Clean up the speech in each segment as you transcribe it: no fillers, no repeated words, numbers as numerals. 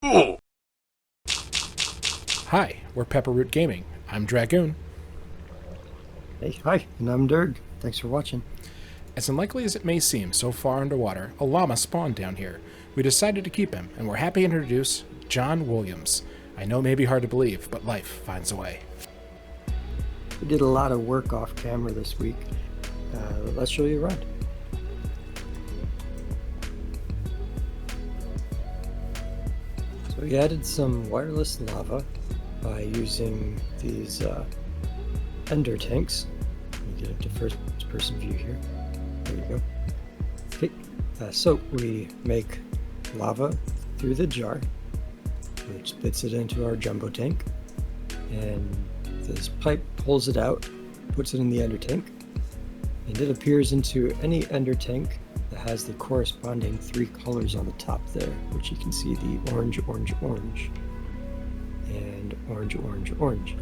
Hi, we're Pepperroot Gaming. I'm Dragoon. Hey, hi, and I'm Dirg. Thanks for watching. As unlikely as it may seem so far underwater, a llama spawned down here. We decided to keep him, and we're happy to introduce John Williams. I know it may be hard to believe, but life finds a way. We did a lot of work off camera this week. Let's show you around. So we added some wireless lava by using these ender tanks. Let me get into first person view here. There you go. Okay, so we make lava through the jar, which spits it into our jumbo tank, and this pipe pulls it out, puts it in the ender tank, and it appears into any ender tank that has the corresponding three colors on the top there, which you can see the orange, orange, orange, and orange, orange, orange.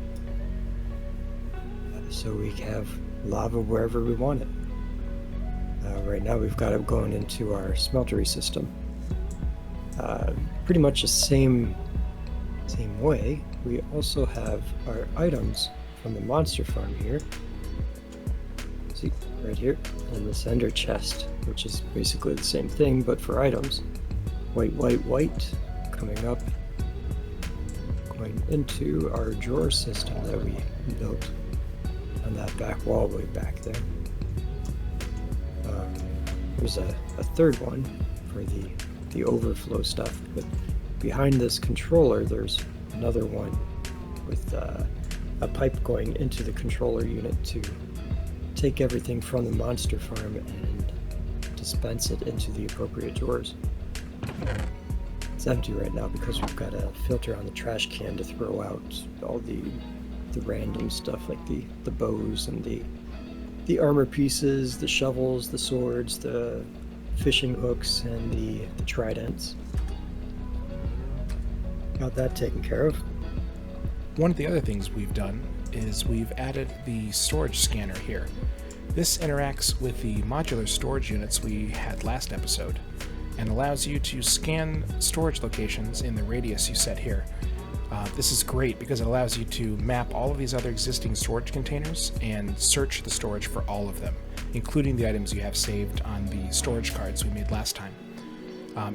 So we have lava wherever we want it. Right now we've got it going into our smeltery system. Pretty much the same way. We also have our items from the monster farm here. See, right here, and this ender chest, which is basically the same thing, but for items. White, white, white, coming up, going into our drawer system that we built on that back wall way back there. There's a third one for the overflow stuff, but behind this controller there's another one with a pipe going into the controller unit to take everything from the monster farm and dispense it into the appropriate drawers. It's empty right now because we've got a filter on the trash can to throw out all the random stuff like the bows and the armor pieces, the shovels, the swords, the fishing hooks, and the tridents. Got that taken care of. One of the other things we've done is we've added the storage scanner here. This interacts with the modular storage units we had last episode and allows you to scan storage locations in the radius you set here. This is great because it allows you to map all of these other existing storage containers and search the storage for all of them, including the items you have saved on the storage cards we made last time.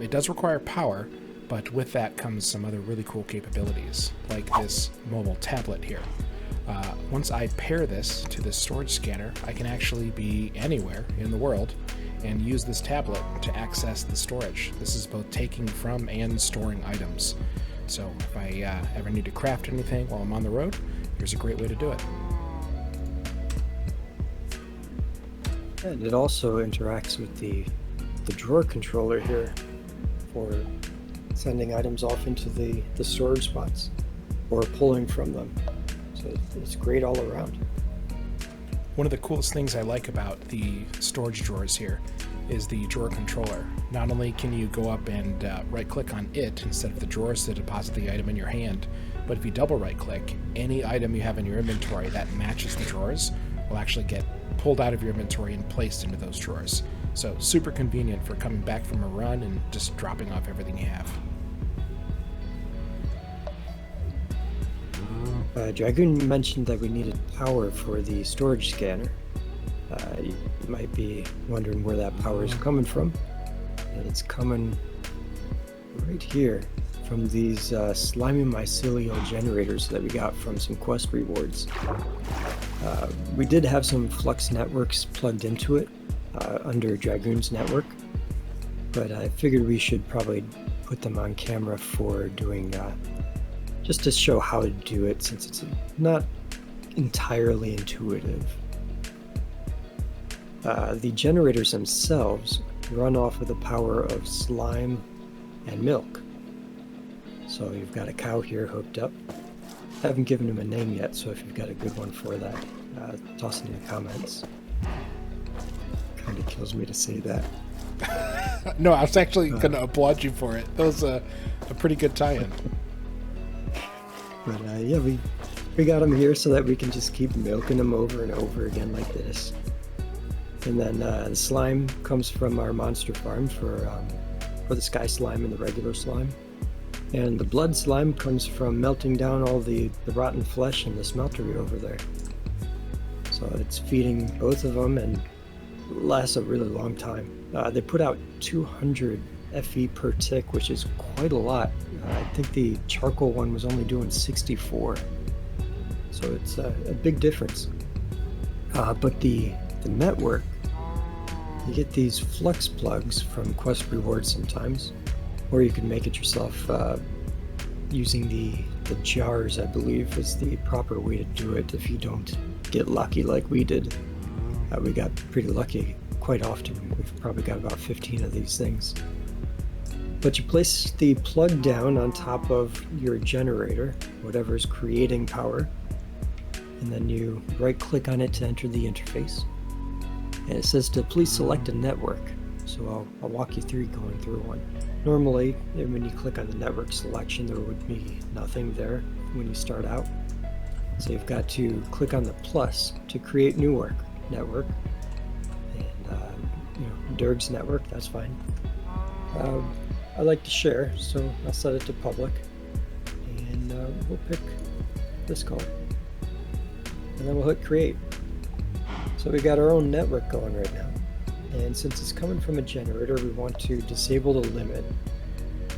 It does require power, but with that comes some other really cool capabilities, like this mobile tablet here. Once I pair this to this storage scanner, I can actually be anywhere in the world and use this tablet to access the storage. This is both taking from and storing items. So if I ever need to craft anything while I'm on the road, here's a great way to do it. And it also interacts with the drawer controller here for sending items off into the storage spots or pulling from them. So it's great all around. One of the coolest things I like about the storage drawers here is the drawer controller. Not only can you go up and right click on it instead of the drawers to deposit the item in your hand, but if you double right click, any item you have in your inventory that matches the drawers will actually get pulled out of your inventory and placed into those drawers. So super convenient for coming back from a run and just dropping off everything you have. Dragoon mentioned that we needed power for the storage scanner. You might be wondering where that power is coming from, and it's coming right here from these slimy mycelial generators that we got from some quest rewards. We did have some Flux networks plugged into it under Dragoon's network, but I figured we should probably put them on camera for doing just to show how to do it, since it's not entirely intuitive. The generators themselves run off of the power of slime and milk. So you've got a cow here hooked up. I haven't given him a name yet, so if you've got a good one for that, toss it in the comments. Kind of kills me to say that. No, I was actually going to applaud you for it. That was a pretty good tie-in. But yeah, we got them here so that we can just keep milking them over and over again like this. And then the slime comes from our monster farm for the sky slime and the regular slime. And the blood slime comes from melting down all the rotten flesh in the smeltery over there. So it's feeding both of them and lasts a really long time. They put out 200 FE per tick, which is quite a lot. I think the charcoal one was only doing 64. So it's a big difference. But the network, you get these flux plugs from quest rewards sometimes, or you can make it yourself using the jars, I believe, is the proper way to do it if you don't get lucky like we did. We got pretty lucky quite often. We've probably got about 15 of these things. But you place the plug down on top of your generator, whatever's creating power, and then you right click on it to enter the interface. And it says to please select a network. So I'll walk you through going through one. Normally, when you click on the network selection, there would be nothing there when you start out. So you've got to click on the plus to create new network. And Derg's network, that's fine. I like to share, so I'll set it to public. And we'll pick this color. And then we'll hit create. So we got our own network going right now. And since it's coming from a generator, we want to disable the limit.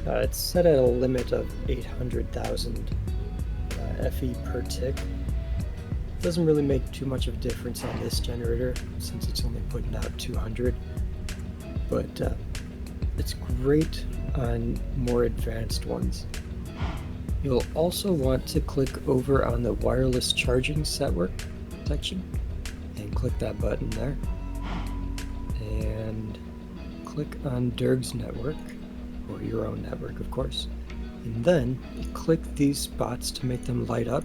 It's set at a limit of 800,000 FE per tick. Doesn't really make too much of a difference on this generator since it's only putting out 200. But it's great on more advanced ones. You'll also want to click over on the wireless charging network section and click that button there. And click on Derg's network, or your own network, of course. And then you click these spots to make them light up.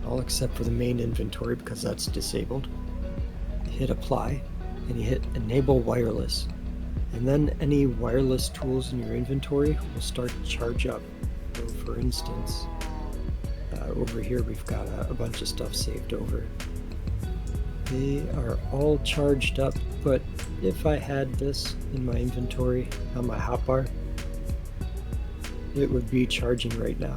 All except for the main inventory because that's disabled. You hit apply and you hit enable wireless. And then any wireless tools in your inventory will start to charge up. So for instance, over here we've got a bunch of stuff saved over. They are all charged up, but if I had this in my inventory on my hotbar, it would be charging right now.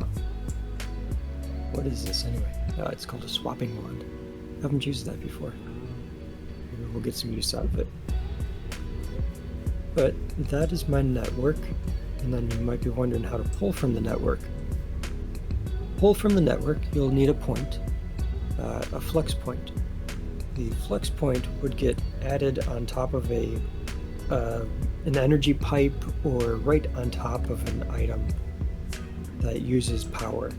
What is this anyway? It's called a swapping wand. I haven't used that before. Maybe we'll get some use out of it. But that is my network, and then you might be wondering how to pull from the network. Pull from the network, you'll need a point, a flux point. The flux point would get added on top of an energy pipe or right on top of an item that uses power,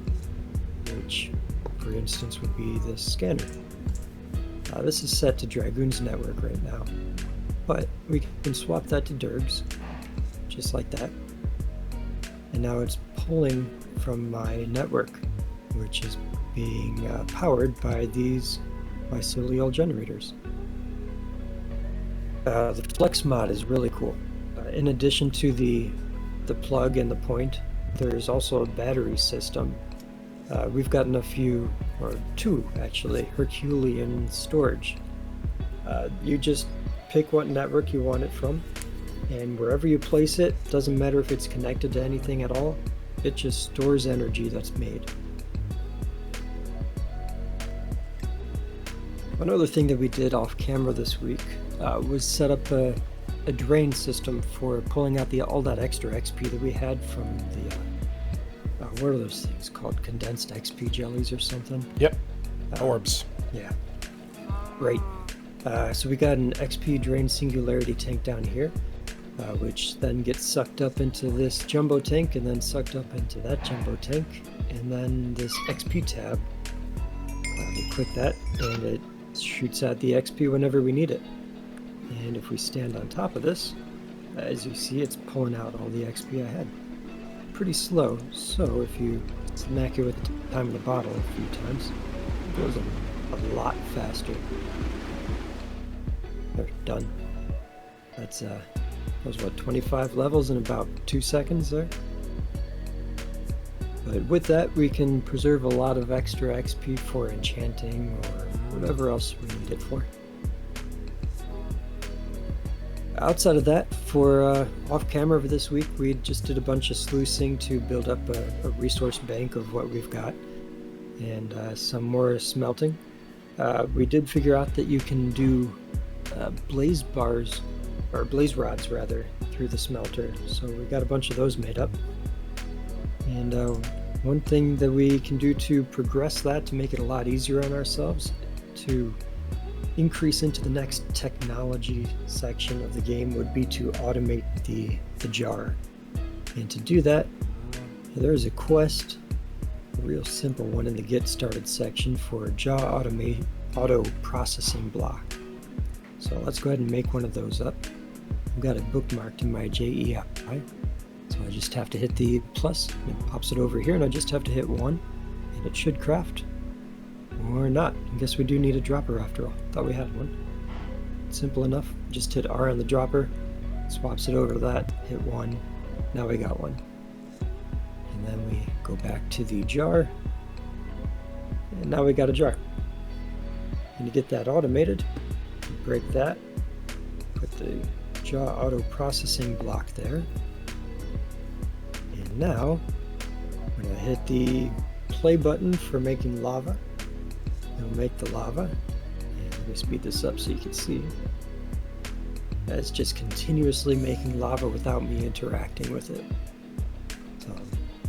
which for instance would be this scanner. This is set to Dragoon's network right now, but we can swap that to Derg's, just like that. And now it's pulling from my network, which is being powered by these mycelial generators. The Flex mod is really cool. In addition to the plug and the point, there's also a battery system. We've gotten a few, or two actually, Herculean storage. You just pick what network you want it from, and wherever you place it, doesn't matter if it's connected to anything at all, it just stores energy that's made. Another thing that we did off camera this week was set up a drain system for pulling out all that extra XP that we had from the what are those things called? Condensed XP jellies or something? Yep. Orbs. Yeah. Right. So we got an XP drain singularity tank down here, which then gets sucked up into this jumbo tank and then sucked up into that jumbo tank, and then this XP tab. You click that and it shoots out the XP whenever we need it. And if we stand on top of this, as you see, it's pulling out all the XP I had. Pretty slow, so if you smack it with the time of the bottle a few times, it goes a lot faster. There, done. That's was what, 25 levels in about 2 seconds there. But with that, we can preserve a lot of extra XP for enchanting or whatever else we need it for. Outside of that, for off camera for this week, we just did a bunch of sluicing to build up a resource bank of what we've got, and some more smelting. We did figure out that you can do blaze bars, or blaze rods rather, through the smelter, so we got a bunch of those made up. And one thing that we can do to progress that, to make it a lot easier on ourselves, to increase into the next technology section of the game, would be to automate the jar. And to do that, there's a quest, a real simple one in the Get Started section, for a jar auto processing block. So let's go ahead and make one of those up. I've got it bookmarked in my JEI, so I just have to hit the plus, it pops it over here, and I just have to hit 1, and it should craft. Or not. I guess we do need a dropper after all. Thought we had one. Simple enough. Just hit R on the dropper, swaps it over to that, hit 1. Now we got one. And then we go back to the jar, and now we got a jar. And to get that automated, break that, put the jar auto processing block there. And now I'm going to hit the play button for making lava. It'll make the lava, and let me speed this up so you can see. It's just continuously making lava without me interacting with it. So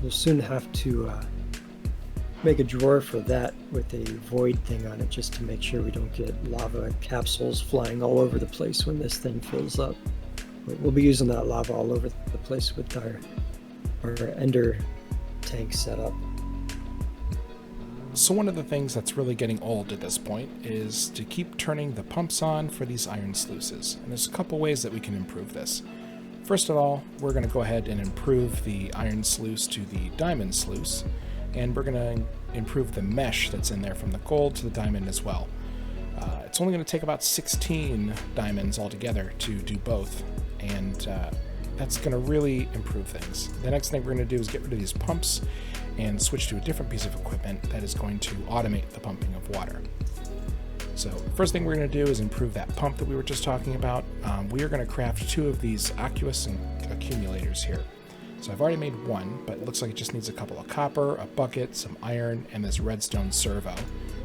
we'll soon have to make a drawer for that with a void thing on it, just to make sure we don't get lava capsules flying all over the place when this thing fills up. We'll be using that lava all over the place with our ender tank set up. So one of the things that's really getting old at this point is to keep turning the pumps on for these iron sluices. And there's a couple ways that we can improve this. First of all, we're going to go ahead and improve the iron sluice to the diamond sluice, and we're going to improve the mesh that's in there from the gold to the diamond as well. It's only going to take about 16 diamonds altogether to do both, and that's going to really improve things. The next thing we're going to do is get rid of these pumps and switch to a different piece of equipment that is going to automate the pumping of water. So first thing we're going to do is improve that pump that we were just talking about. We are going to craft 2 of these aqueous accumulators here. So I've already made one, but it looks like it just needs a couple of copper, a bucket, some iron, and this redstone servo,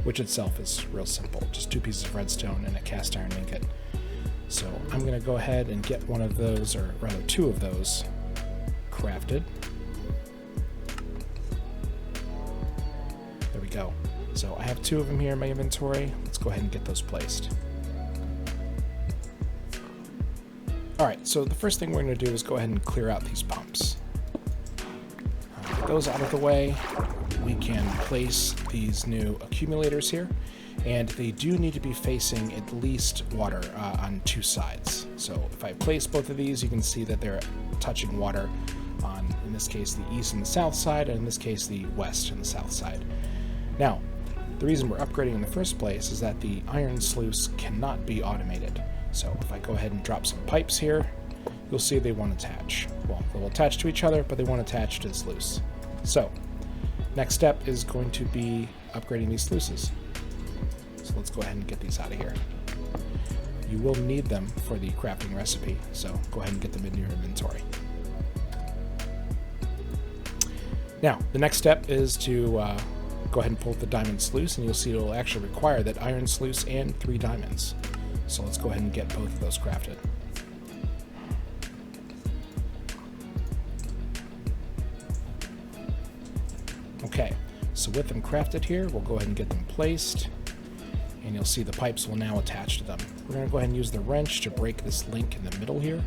which itself is real simple. Just 2 pieces of redstone and a cast iron ingot. So I'm going to go ahead and get one of those, or rather 2 of those, crafted. There we go. So I have 2 of them here in my inventory. Let's go ahead and get those placed. Alright, so the first thing we're going to do is go ahead and clear out these pumps. Get those out of the way. We can place these new accumulators here, and they do need to be facing at least water on 2 sides. So if I place both of these, you can see that they're touching water on, in this case, the east and the south side, and in this case, the west and the south side. Now, the reason we're upgrading in the first place is that the iron sluice cannot be automated. So if I go ahead and drop some pipes here, you'll see they won't attach. Well, they'll attach to each other, but they won't attach to the sluice. So, next step is going to be upgrading these sluices. So let's go ahead and get these out of here. You will need them for the crafting recipe, so go ahead and get them in your inventory. Now, the next step is to go ahead and pull the diamond sluice, and you'll see it will actually require that iron sluice and 3 diamonds. So let's go ahead and get both of those crafted. Okay, so with them crafted here, we'll go ahead and get them placed, and you'll see the pipes will now attach to them. We're going to go ahead and use the wrench to break this link in the middle here.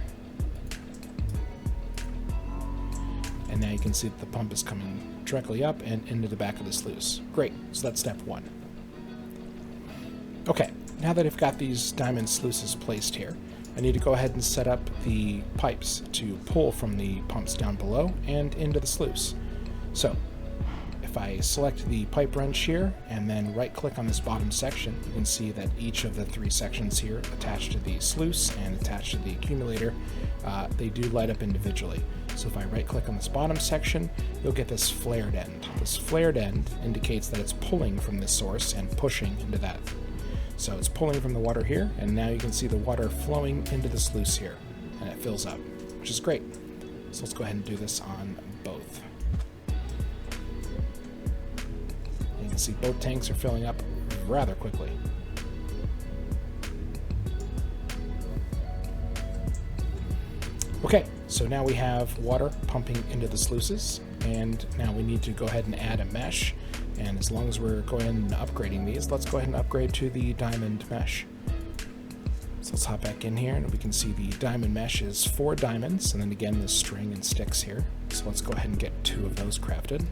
And now you can see that the pump is coming directly up and into the back of the sluice. Great, so that's step 1. Okay, now that I've got these diamond sluices placed here, I need to go ahead and set up the pipes to pull from the pumps down below and into the sluice. So, if I select the pipe wrench here and then right click on this bottom section, you can see that each of the 3 sections here attached to the sluice and attached to the accumulator, they do light up individually. So if I right click on this bottom section, you'll get this flared end. This flared end indicates that it's pulling from this source and pushing into that. So it's pulling from the water here, and now you can see the water flowing into the sluice here. fills up, which is great. So let's go ahead and do this on both. You can see both tanks are filling up rather quickly. Okay, so now we have water pumping into the sluices, and now we need to go ahead and add a mesh. And as long as we're going and upgrading these, let's go ahead and upgrade to the diamond mesh. So let's hop back in here, and we can see the diamond mesh is 4 diamonds, and then again the string and sticks here. So let's go ahead and get 2 of those crafted.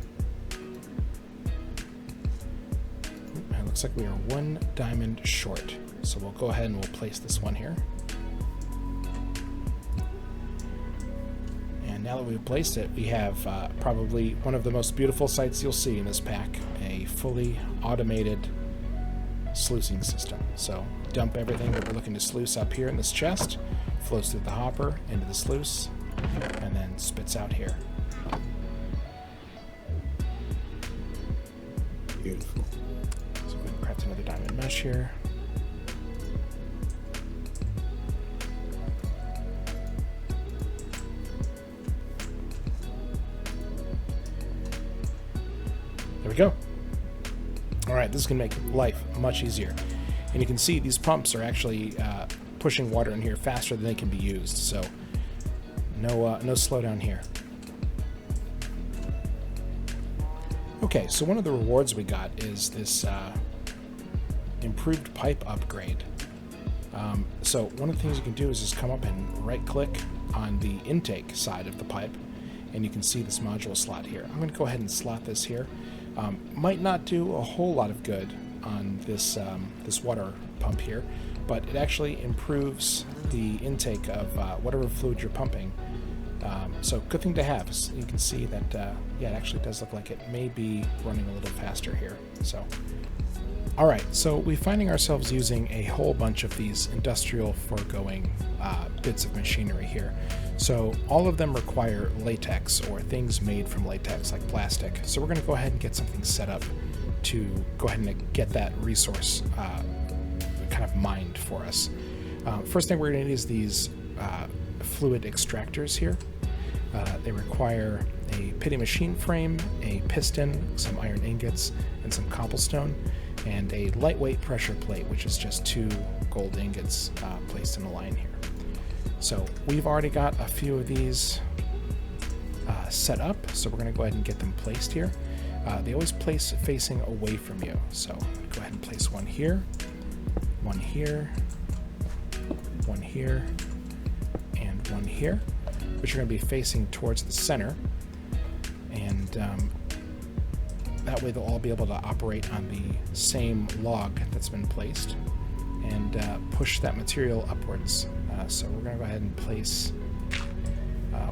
It looks like we are 1 diamond short, so we'll go ahead and we'll place this one here. Now that we've placed it, we have probably one of the most beautiful sights you'll see in this pack, a fully automated sluicing system. So dump everything that we're looking to sluice up here in this chest, flows through the hopper into the sluice, and then spits out here. Beautiful. So we're going to craft another diamond mesh here. There we go. All right, this is going to make life much easier. And you can see these pumps are actually pushing water in here faster than they can be used. So no slowdown here. Okay, so one of the rewards we got is this improved pipe upgrade. So one of the things you can do is just come up and right-click on the intake side of the pipe, and you can see this module slot here. I'm going to go ahead and slot this here. Might not do a whole lot of good on this this water pump here, but it actually improves the intake of whatever fluid you're pumping. So good thing to have. So you can see that yeah, it actually does look like it may be running a little faster here. So all right, so we're finding ourselves using a whole bunch of these industrial foregoing bits of machinery here. So all of them require latex or things made from latex like plastic. So we're going to go ahead and get something set up to go ahead and get that resource kind of mined for us. First thing we're going to need is these fluid extractors here. They require a pity machine frame, a piston, some iron ingots, and some cobblestone, and a lightweight pressure plate, which is just 2 gold ingots placed in a line here. So we've already got a few of these set up, so we're going to go ahead and get them placed here. They always place facing away from you, so go ahead and place one here, one here, one here, and one here, which are going to be facing towards the center, and that way they'll all be able to operate on the same log that's been placed and push that material upwards. So we're going to go ahead and place,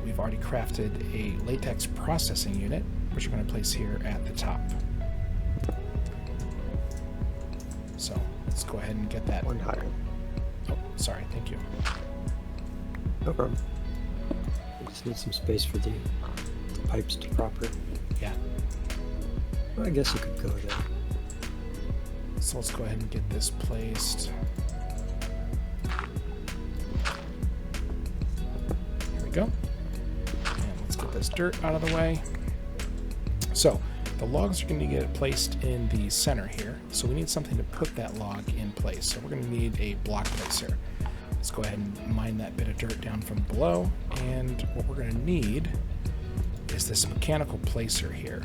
we've already crafted a latex processing unit, which we're going to place here at the top. So let's go ahead and get that. One higher. Oh, sorry, thank you. No problem. We just need some space for the pipes to proper. Yeah. Well, I guess you could go there. So let's go ahead and get this placed. Here we go. And let's get this dirt out of the way. So the logs are going to get placed in the center here. So we need something to put that log in place. So we're going to need a block placer. Let's go ahead and mine that bit of dirt down from below. And what we're going to need is this mechanical placer here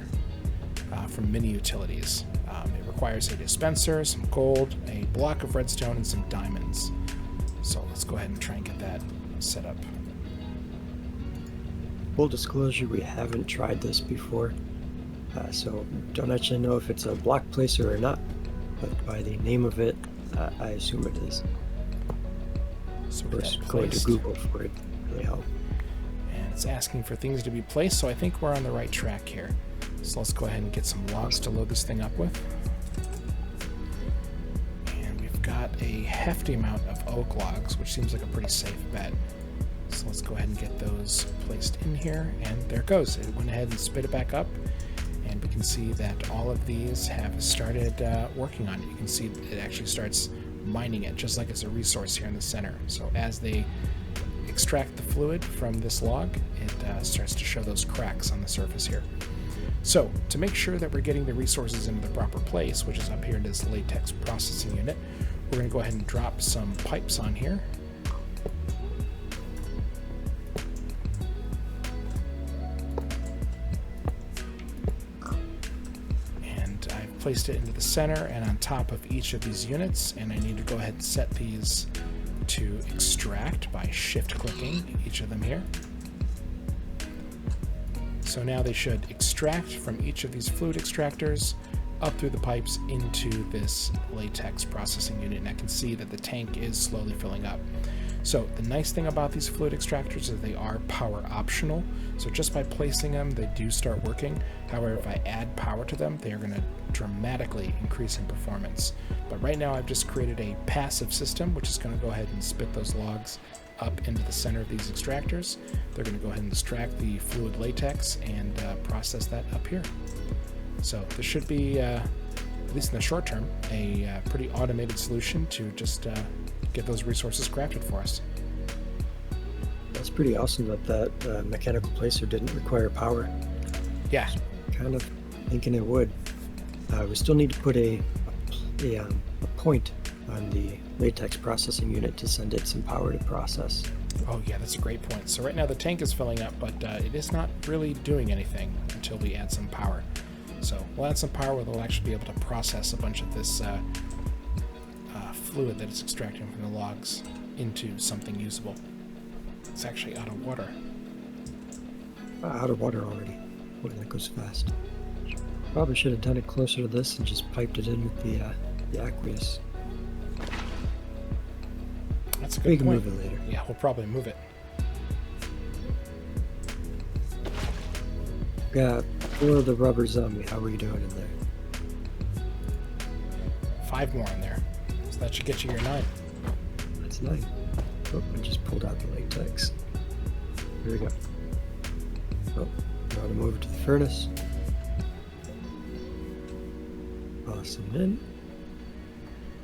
from Mini Utilities. It requires a dispenser, some gold, a block of redstone, and some diamonds. So let's go ahead and try and get that set up. Full disclosure, we haven't tried this before, so don't actually know if it's a block placer or not, but by the name of it, I assume it is. So we're going to Google for it, really help. And it's asking for things to be placed, so I think we're on the right track here. So let's go ahead and get some logs to load this thing up with. And we've got a hefty amount of oak logs, which seems like a pretty safe bet. So let's go ahead and get those placed in here, and there it goes. It went ahead and spit it back up, and we can see that all of these have started working on it. You can see it actually starts mining it, just like it's a resource here in the center. So as they extract the fluid from this log, it starts to show those cracks on the surface here. So, to make sure that we're getting the resources into the proper place, which is up here in this latex processing unit, we're going to go ahead and drop some pipes on here. And I've placed it into the center and on top of each of these units, and I need to go ahead and set these to extract by shift-clicking each of them here. So now they should extract from each of these fluid extractors up through the pipes into this latex processing unit, and I can see that the tank is slowly filling up. So the nice thing about these fluid extractors is they are power optional, so just by placing them they do start working. However, if I add power to them, they are going to dramatically increase in performance. But right now I've just created a passive system which is going to go ahead and spit those logs up into the center of these extractors. They're going to go ahead and extract the fluid latex and process that up here. So this should be, at least in the short term, a pretty automated solution to just get those resources crafted for us. That's pretty awesome that mechanical placer didn't require power. Yeah. Kind of thinking it would. We still need to put a point on the latex processing unit to send it some power to process. Oh yeah, that's a great point. So right now the tank is filling up, but it is not really doing anything until we add some power. So we'll add some power where they'll actually be able to process a bunch of this fluid that it's extracting from the logs into something usable. It's actually out of water. Out of water already. Boy, that goes fast. Probably should have done it closer to this and just piped it in with the aqueous. That's a good We can point. move it later. Yeah, we'll probably move it. Got 4 of the rubber zombie. How are you doing in there? 5 more in there. So that should get you your 9. That's 9. Oh, I just pulled out the latex. Here we go. Oh, now to move it to the furnace. Awesome in.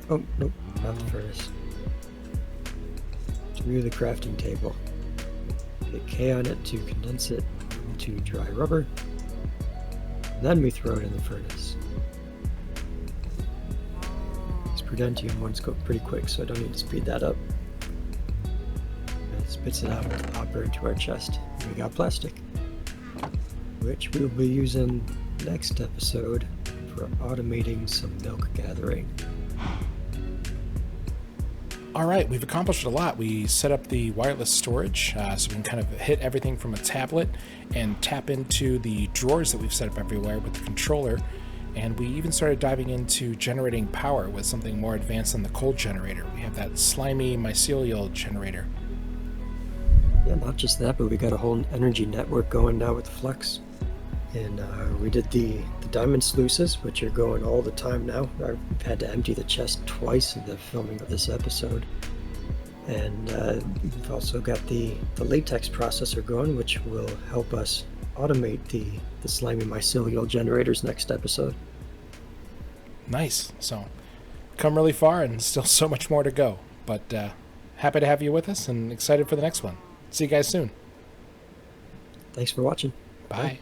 Oh, nope, not the furnace. Through the crafting table. Hit K on it to condense it into dry rubber. Then we throw it in the furnace. This Prudentium one's go pretty quick, so I don't need to speed that up. And it spits it out with the hopper into our chest. And we got plastic, which we'll be using next episode for automating some milk gathering. All right, we've accomplished a lot. We set up the wireless storage, so we can kind of hit everything from a tablet and tap into the drawers that we've set up everywhere with the controller. And we even started diving into generating power with something more advanced than the cold generator. We have that slimy mycelial generator. Yeah, not just that, but we got a whole energy network going now with Flux. And we did the diamond sluices, which are going all the time now. I've had to empty the chest twice in the filming of this episode. And we've also got the latex processor going, which will help us automate the slimy mycelial generators next episode. Nice. So, come really far and still so much more to go. But happy to have you with us and excited for the next one. See you guys soon. Thanks for watching. Bye.